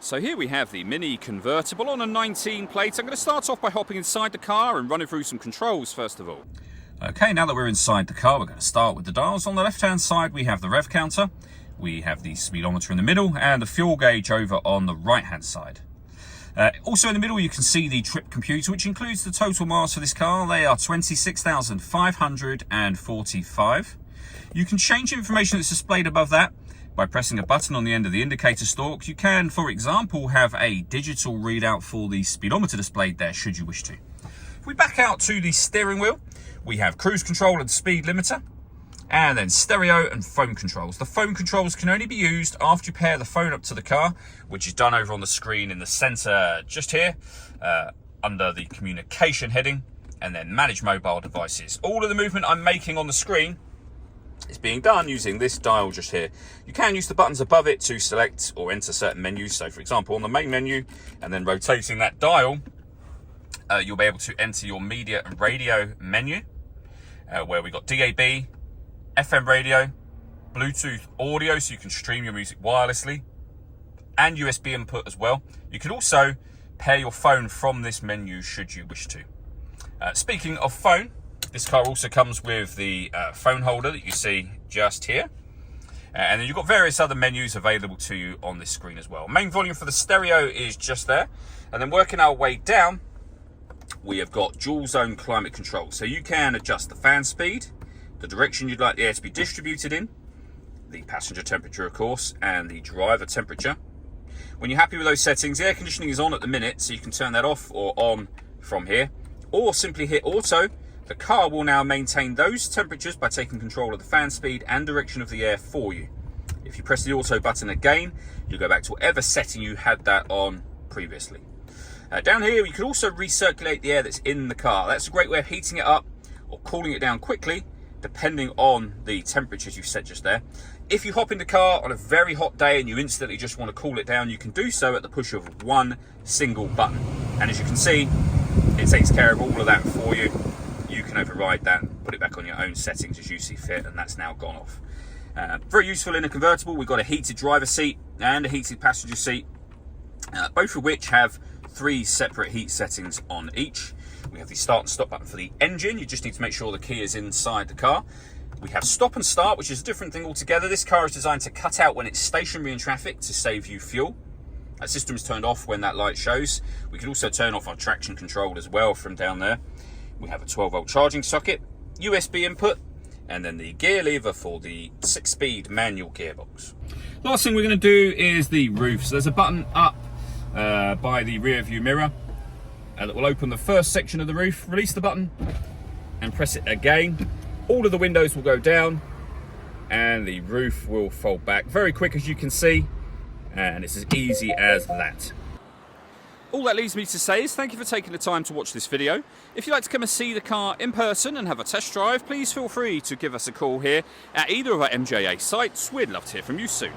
So here we have the Mini Convertible on a 19 plate. I'm going to start off by hopping inside the car and running through some controls first of all. Okay, now that we're inside the car, we're going to start with the dials. On the left-hand side, we have the rev counter, we have the speedometer in the middle, and the fuel gauge over on the right-hand side. Also in the middle, you can see the trip computer, which includes the total miles for this car. They are 26,545. You can change information that's displayed above that by pressing a button on the end of the indicator stalk. You can, for example, have a digital readout for the speedometer displayed there, should you wish to. If we back out to the steering wheel, we have cruise control and speed limiter, and then stereo and phone controls. The phone controls can only be used after you pair the phone up to the car, which is done over on the screen in the center just here, under the communication heading, and then manage mobile devices. All of the movement I'm making on the screen is being done using this dial just here. You can use the buttons above it to select or enter certain menus. So for example, on the main menu, and then rotating that dial, you'll be able to enter your media and radio menu, where we got DAB, FM radio, Bluetooth audio, so you can stream your music wirelessly, and USB input as well. You can also pair your phone from this menu should you wish to. Speaking of phone, this car also comes with the phone holder that you see just here. And then you've got various other menus available to you on this screen as well. Main volume for the stereo is just there. And then working our way down, we have got dual zone climate control. So you can adjust the fan speed, the direction you'd like the air to be distributed in, the passenger temperature, of course, and the driver temperature. When you're happy with those settings, the air conditioning is on at the minute, so you can turn that off or on from here, or simply hit auto. The car will now maintain those temperatures by taking control of the fan speed and direction of the air for you. If you press the auto button again, you'll go back to whatever setting you had that on previously. Down here, you can also recirculate the air that's in the car. That's a great way of heating it up or cooling it down quickly, depending on the temperatures you've set just there. If you hop in the car on a very hot day and you instantly just want to cool it down, you can do so at the push of one single button. And as you can see, it takes care of all of that for you. You can override that and put it back on your own settings as you see fit, and that's now gone off. Very useful in a convertible. We've got a heated driver seat and a heated passenger seat, both of which have 3 separate heat settings on each. We have the start and stop button for the engine. You just need to make sure the key is inside the car. We have stop and start, which is a different thing altogether. This car is designed to cut out when it's stationary in traffic to save you fuel. That system is turned off when that light shows. We can also turn off our traction control as well from down there. We have a 12-volt charging socket, USB input, and then the gear lever for the 6-speed manual gearbox. Last thing we're going to do is the roof. So there's a button up by the rear view mirror that will open the first section of the roof. Release the button and press it again. All of the windows will go down and the roof will fold back. Very quick, as you can see, and it's as easy as that. All that leaves me to say is thank you for taking the time to watch this video. If you'd like to come and see the car in person and have a test drive, please feel free to give us a call here at either of our MJA sites. We'd love to hear from you soon.